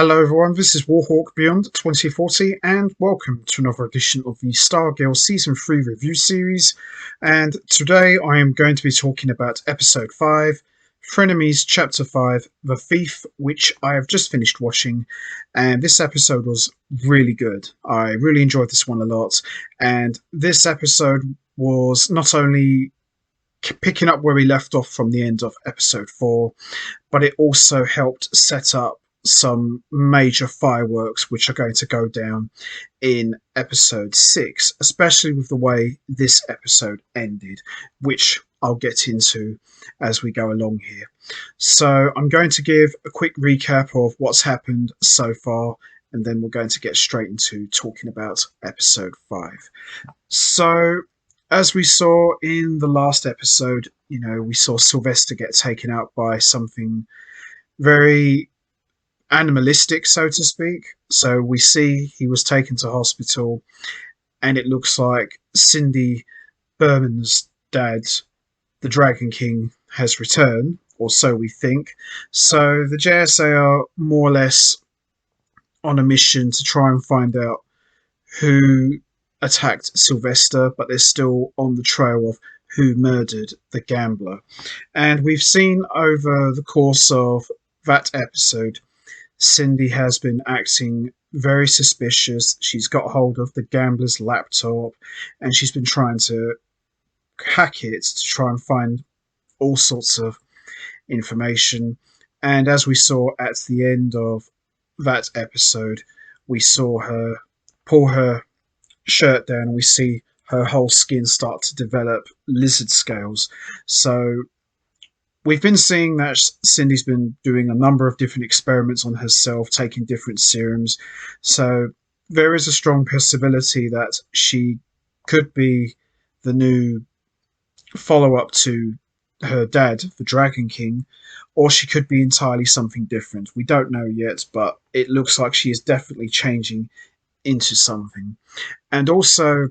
Hello everyone, this is Warhawk Beyond 2040 and welcome to another edition of the Stargirl Season 3 review series. And today I am going to be talking about Episode 5, Frenemies Chapter 5, The Thief, which I have just finished watching. And this episode was really good. I really enjoyed this one a lot. And this episode was not only picking up where we left off from the end of Episode 4, but it also helped set up some major fireworks which are going to go down in episode 6, especially with the way this episode ended, which I'll get into as we go along here. So I'm going to give a quick recap of what's happened so far, and then we're going to get straight into talking about episode 5. So as we saw in the last episode, we saw Sylvester get taken out by something very animalistic, so to speak. So we see he was taken to hospital, and it looks like Cindy Berman's dad, the Dragon King, has returned, or so we think. So the JSA are more or less on a mission to try and find out who attacked Sylvester, but they're still on the trail of who murdered the gambler. And we've seen over the course of that episode, Cindy has been acting very suspicious. She's got hold of the gambler's laptop and she's been trying to hack it to try and find all sorts of information. And as we saw at the end of that episode, we saw her pull her shirt down and we see her whole skin start to develop lizard scales. So we've been seeing that Cindy's been doing a number of different experiments on herself, taking different serums. So there is a strong possibility that she could be the new follow-up to her dad, the Dragon King, or she could be entirely something different. We don't know yet, but it looks like she is definitely changing into something. And also,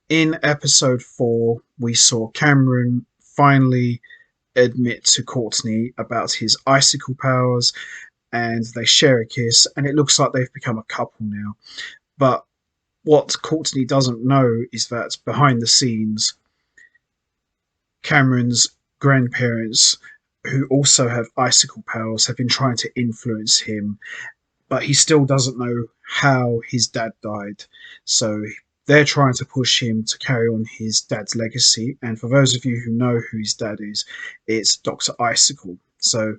in episode 4, we saw Cameron finally admit to Courtney about his icicle powers, and they share a kiss, and it looks like they've become a couple now. But what Courtney doesn't know is that behind the scenes, Cameron's grandparents, who also have icicle powers, have been trying to influence him, but he still doesn't know how his dad died. So they're trying to push him to carry on his dad's legacy. And for those of you who know who his dad is, it's Dr. Icicle. So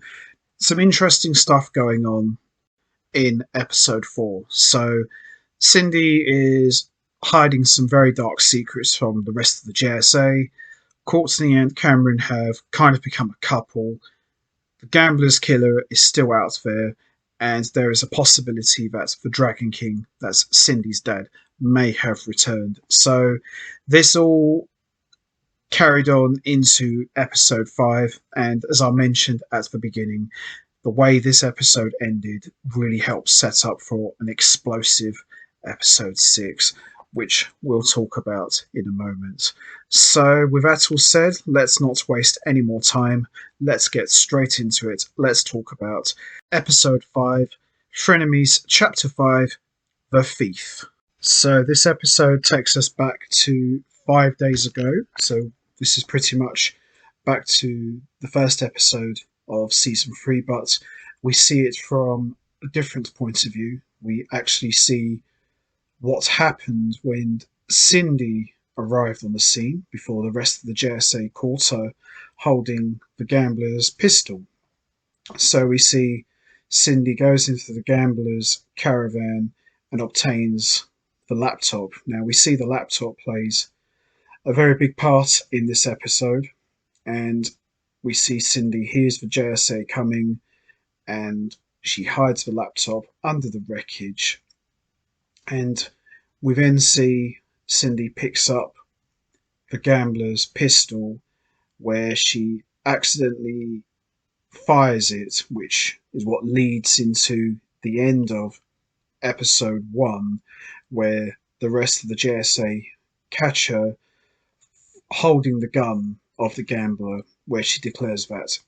some interesting stuff going on in episode 4. So Cindy is hiding some very dark secrets from the rest of the JSA. Courtney and Cameron have kind of become a couple. The gambler's killer is still out there, and there is a possibility that the Dragon King, that's Cindy's dad, may have returned. So this all carried on into episode 5, and as I mentioned at the beginning, the way this episode ended really helped set up for an explosive episode 6, which we'll talk about in a moment. So with that all said, let's not waste any more time. Let's get straight into it. Let's talk about episode 5, Frenemies Chapter 5, The Thief. So this episode takes us back to 5 days ago. So this is pretty much back to the first episode of season 3, but we see it from a different point of view. We actually see what happened when Cindy arrived on the scene before the rest of the JSA caught her holding the gambler's pistol. So we see Cindy goes into the gambler's caravan and obtains the laptop. Now we see the laptop plays a very big part in this episode, and we see Cindy hears the JSA coming and she hides the laptop under the wreckage. And we then see Cindy picks up the gambler's pistol, where she accidentally fires it, which is what leads into the end of episode 1, where the rest of the JSA catch her holding the gun of the gambler, where she declares that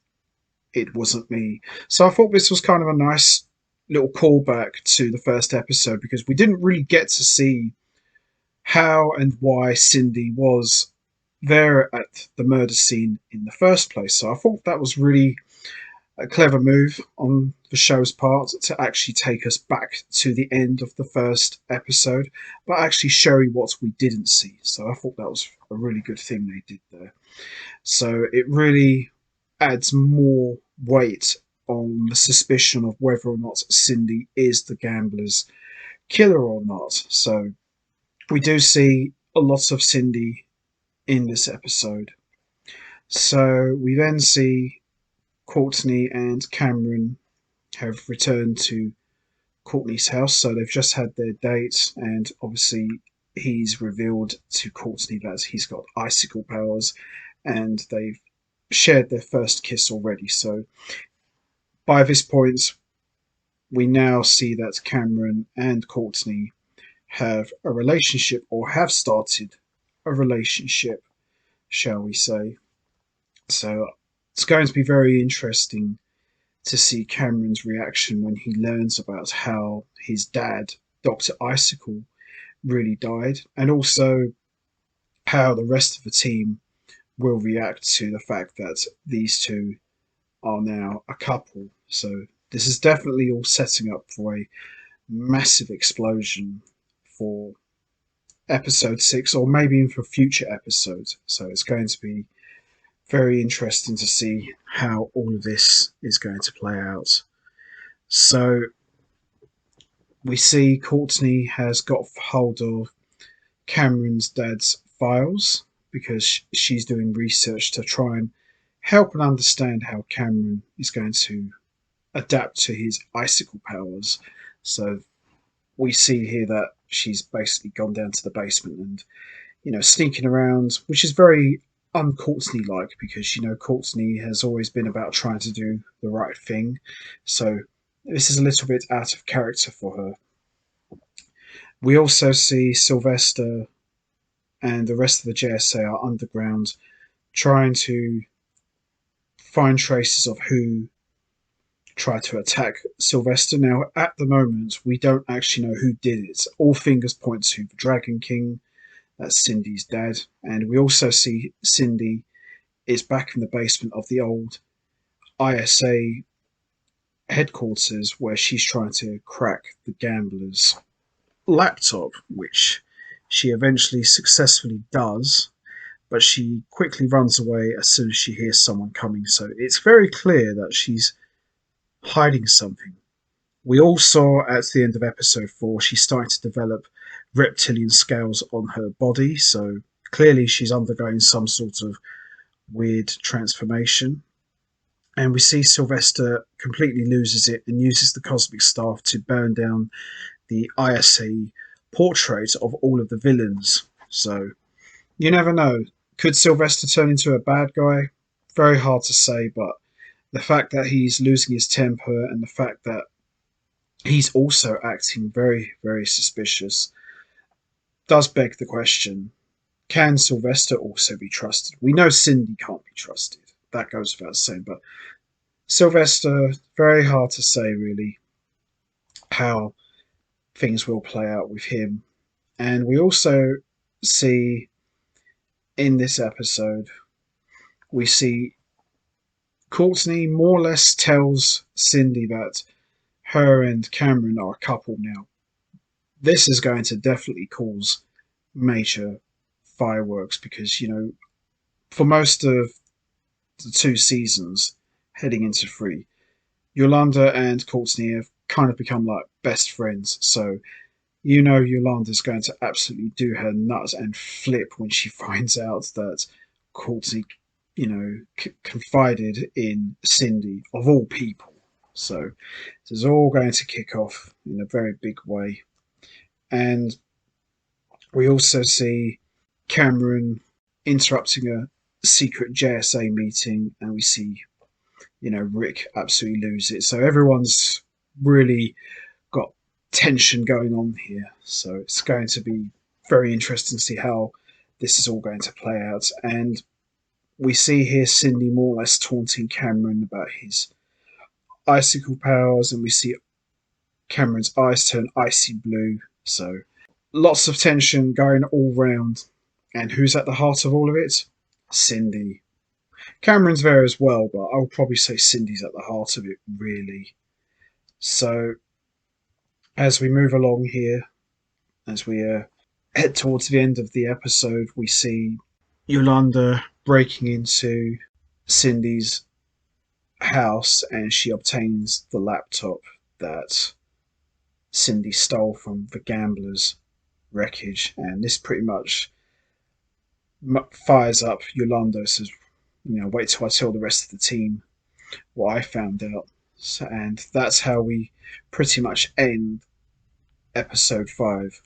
it wasn't me. So I thought this was kind of a nice little callback to the first episode because we didn't really get to see how and why Cindy was there at the murder scene in the first place. So I thought that was really a clever move on the show's part to actually take us back to the end of the first episode, but actually show you what we didn't see. So I thought that was a really good thing they did there. So it really adds more weight on the suspicion of whether or not Cindy is the gambler's killer or not. So we do see a lot of Cindy in this episode. So we then see Courtney and Cameron have returned to Courtney's house. So they've just had their date, and obviously he's revealed to Courtney that he's got icicle powers, and they've shared their first kiss already. So by this point, we now see that Cameron and Courtney have a relationship, or have started a relationship, shall we say. So it's going to be very interesting to see Cameron's reaction when he learns about how his dad, Dr. Icicle, really died, and also how the rest of the team will react to the fact that these two are now a couple. So this is definitely all setting up for a massive explosion for episode 6, or maybe even for future episodes. So it's going to be very interesting to see how all of this is going to play out. So we see Courtney has got hold of Cameron's dad's files because she's doing research to try and help and understand how Cameron is going to adapt to his icicle powers. So we see here that she's basically gone down to the basement and, sneaking around, which is very un-Courtney like because, Courtney has always been about trying to do the right thing. So this is a little bit out of character for her. We also see Sylvester and the rest of the JSA are underground trying to find traces of who tried to attack Sylvester. Now, at the moment, we don't actually know who did it. All fingers point to the Dragon King, that's Cindy's dad, and we also see Cindy is back in the basement of the old ISA headquarters where she's trying to crack the gambler's laptop, which she eventually successfully does, but she quickly runs away as soon as she hears someone coming. So it's very clear that she's hiding something. We all saw at the end of episode 4 she's starting to develop reptilian scales on her body, so clearly she's undergoing some sort of weird transformation. And we see Sylvester completely loses it and uses the cosmic staff to burn down the ISA portrait of all of the villains. So you never know. Could Sylvester turn into a bad guy? Very hard to say, but the fact that he's losing his temper and the fact that he's also acting very, very suspicious does beg the question, can Sylvester also be trusted? We know Cindy can't be trusted. That goes without saying, but Sylvester, very hard to say really how things will play out with him. And we also see in this episode, we see Courtney more or less tells Cindy that her and Cameron are a couple now. This is going to definitely cause major fireworks because, for most of the 2 seasons heading into 3, Yolanda and Courtney have kind of become like best friends. So, Yolanda's going to absolutely do her nuts and flip when she finds out that Courtney, confided in Cindy, of all people. So, this is all going to kick off in a very big way. And we also see Cameron interrupting a secret JSA meeting, and we see, Rick absolutely lose it. So everyone's really got tension going on here. So it's going to be very interesting to see how this is all going to play out. And we see here Cindy more or less taunting Cameron about his icicle powers, and we see Cameron's eyes turn icy blue. So lots of tension going all round. And who's at the heart of all of it? Cindy. Cameron's there as well, but I'll probably say Cindy's at the heart of it, really. So as we move along here, as we head towards the end of the episode, we see Yolanda breaking into Cindy's house and she obtains the laptop that Cindy stole from the gambler's wreckage. And this pretty much fires up Yolanda, says, wait till I tell the rest of the team what I found out. So, and that's how we pretty much end episode 5.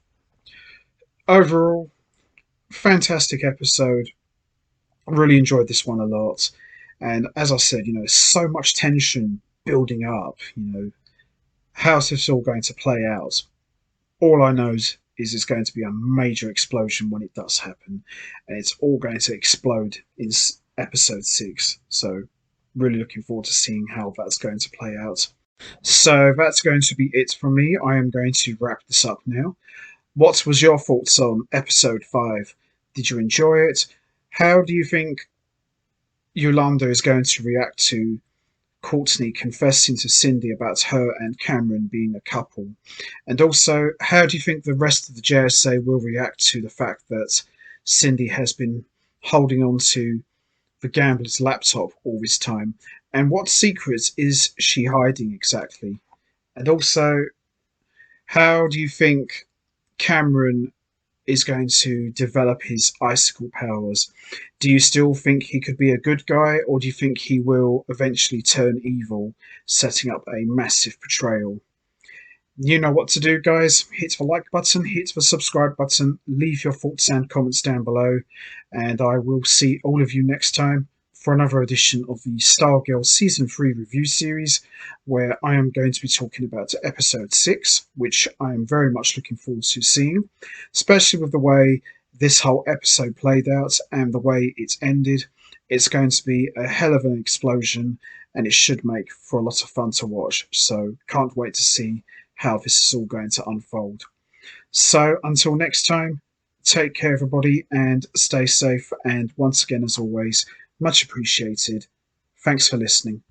Overall, fantastic episode. Really enjoyed this one a lot. And as I said, so much tension building up. How's this all going to play out? All I know is it's going to be a major explosion when it does happen. And it's all going to explode in episode 6. So really looking forward to seeing how that's going to play out. So that's going to be it from me. I am going to wrap this up now. What was your thoughts on episode 5? Did you enjoy it? How do you think Yolanda is going to react to Courtney confessing to Cindy about her and Cameron being a couple? And also, how do you think the rest of the JSA will react to the fact that Cindy has been holding on to the gambler's laptop all this time? And what secrets is she hiding exactly? And also, how do you think Cameron is going to develop his icicle powers? Do you still think he could be a good guy, or do you think he will eventually turn evil, setting up a massive betrayal? You know what to do, guys. Hit the like button, hit the subscribe button, leave your thoughts and comments down below, and I will see all of you next time for another edition of the Stargirl Season 3 review series, where I am going to be talking about episode 6, which I am very much looking forward to seeing, especially with the way this whole episode played out and the way it's ended. It's going to be a hell of an explosion, and it should make for a lot of fun to watch. So can't wait to see how this is all going to unfold. So until next time, take care everybody and stay safe, and once again, as always, much appreciated. Thanks for listening.